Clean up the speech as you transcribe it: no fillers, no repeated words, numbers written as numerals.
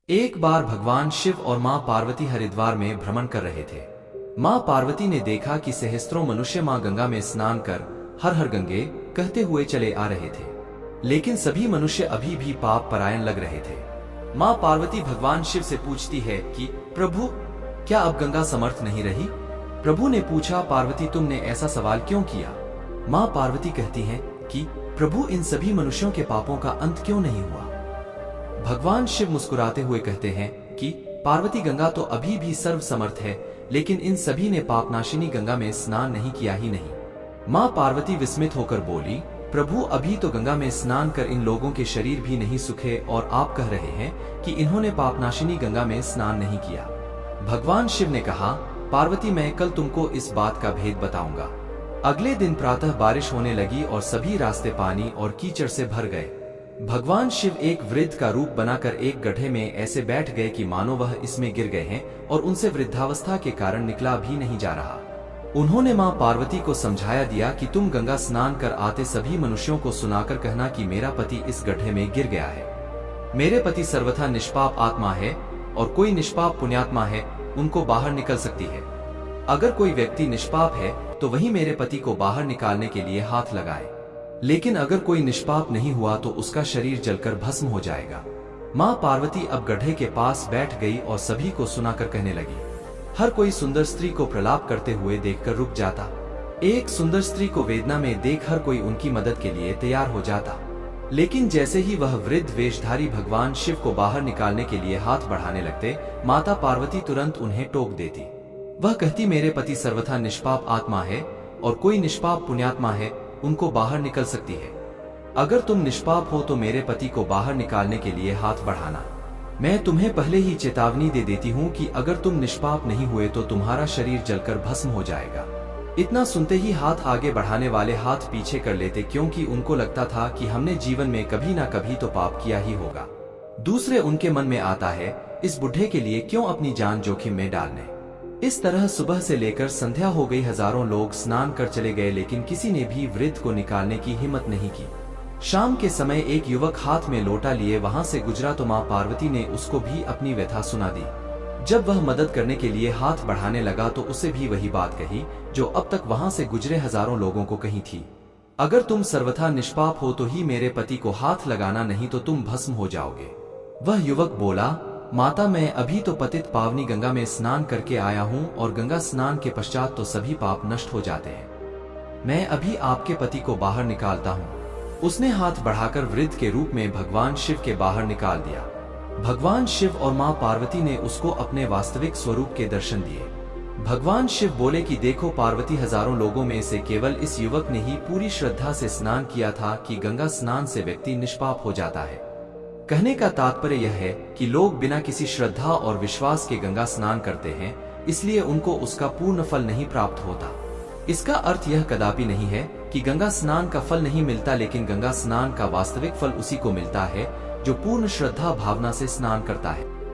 एक बार भगवान शिव और मां पार्वती हरिद्वार में भ्रमण कर रहे थे। मां पार्वती ने देखा कि सहस्त्रों मनुष्य मां गंगा में स्नान कर हर हर गंगे कहते हुए चले आ रहे थे, लेकिन सभी मनुष्य अभी भी पाप परायण लग रहे थे। मां पार्वती भगवान शिव से पूछती है कि प्रभु, क्या अब गंगा समर्थ नहीं रही? प्रभु ने पूछा, पार्वती तुमने ऐसा सवाल क्यों किया? मां पार्वती कहती हैं कि प्रभु, इन सभी मनुष्यों के पापों का अंत क्यों नहीं हुआ? भगवान शिव मुस्कुराते हुए कहते हैं कि पार्वती, गंगा तो अभी भी सर्व समर्थ है, लेकिन इन सभी ने पापनाशिनी गंगा में स्नान नहीं किया ही नहीं। मां पार्वती विस्मित होकर बोली, प्रभु, अभी तो गंगा में स्नान कर इन लोगों के शरीर भी नहीं सूखे और आप कह रहे हैं कि इन्होंने पापनाशिनी गंगा में स्नान नहीं किया। भगवान शिव ने कहा, पार्वती, मैं कल तुमको इस बात का भेद बताऊंगा। अगले दिन प्रातः बारिश होने लगी और सभी रास्ते पानी और कीचड़ से भर गए। भगवान शिव एक वृद्ध का रूप बनाकर एक गड्ढे में ऐसे बैठ गए कि मानो वह इसमें गिर गए हैं और उनसे वृद्धावस्था के कारण निकला भी नहीं जा रहा। उन्होंने मां पार्वती को समझाया दिया कि तुम गंगा स्नान कर आते सभी मनुष्यों को सुनाकर कहना कि मेरा पति इस गड्ढे में गिर गया है। मेरे पति सर्वथा निष्पाप आत्मा है और कोई निष्पाप पुण्यात्मा है, उनको बाहर निकल सकती है। अगर कोई व्यक्ति निष्पाप है तो वही मेरे पति को बाहर निकालने के लिए हाथ लगाए, लेकिन अगर कोई निष्पाप नहीं हुआ तो उसका शरीर जलकर भस्म हो जाएगा। मां पार्वती अब गड्ढे के पास बैठ गई और सभी को सुनाकर कहने लगी। हर कोई सुंदर स्त्री को प्रलाप करते हुए देखकर रुक जाता। एक सुंदर स्त्री को वेदना में देख हर कोई उनकी मदद के लिए तैयार हो जाता, लेकिन जैसे ही वह वृद्ध वेशधारी भगवान शिव को बाहर निकालने के लिए हाथ बढ़ाने लगते, माता पार्वती तुरंत उन्हें टोक देती। वह कहती, मेरे पति सर्वथा निष्पाप आत्मा है और कोई निष्पाप पुण्यात्मा है, उनको बाहर निकल सकती है। अगर तुम निष्पाप हो तो मेरे पति को बाहर निकालने के लिए हाथ बढ़ाना। मैं तुम्हें पहले ही चेतावनी दे देती हूँ कि अगर तुम निष्पाप नहीं हुए तो तुम्हारा शरीर जलकर भस्म हो जाएगा। इतना सुनते ही हाथ आगे बढ़ाने वाले हाथ पीछे कर लेते, क्योंकि उनको लगता था कि हमने जीवन में कभी ना कभी तो पाप किया ही होगा। दूसरे उनके मन में आता है, इस बुढ़े के लिए क्यों अपनी जान जोखिम में डालने। इस तरह सुबह से लेकर संध्या हो गई। हजारों लोग स्नान कर चले गए, लेकिन किसी ने भी वृद्ध को निकालने की हिम्मत नहीं की। शाम के समय एक युवक हाथ में लोटा लिए वहां से गुजरा तो मां पार्वती ने उसको भी अपनी व्यथा सुना दी। जब वह मदद करने के लिए हाथ बढ़ाने लगा तो उसे भी वही बात कही जो अब तक वहां से गुजरे हजारों लोगों को कही थी। अगर तुम सर्वथा निष्पाप हो तो ही मेरे पति को हाथ लगाना, नहीं तो तुम भस्म हो जाओगे। वह युवक बोला, माता, मैं अभी तो पतित पावनी गंगा में स्नान करके आया हूँ और गंगा स्नान के पश्चात तो सभी पाप नष्ट हो जाते हैं। मैं अभी आपके पति को बाहर निकालता हूँ। उसने हाथ बढ़ाकर वृद्ध के रूप में भगवान शिव के बाहर निकाल दिया। भगवान शिव और मां पार्वती ने उसको अपने वास्तविक स्वरूप के दर्शन दिए। भगवान शिव बोले कि देखो पार्वती, हजारों लोगों में से केवल इस युवक ने ही पूरी श्रद्धा से स्नान किया था कि गंगा स्नान से व्यक्ति निष्पाप हो जाता है। कहने का तात्पर्य यह है कि लोग बिना किसी श्रद्धा और विश्वास के गंगा स्नान करते हैं, इसलिए उनको उसका पूर्ण फल नहीं प्राप्त होता। इसका अर्थ यह कदापि नहीं है कि गंगा स्नान का फल नहीं मिलता, लेकिन गंगा स्नान का वास्तविक फल उसी को मिलता है जो पूर्ण श्रद्धा भावना से स्नान करता है।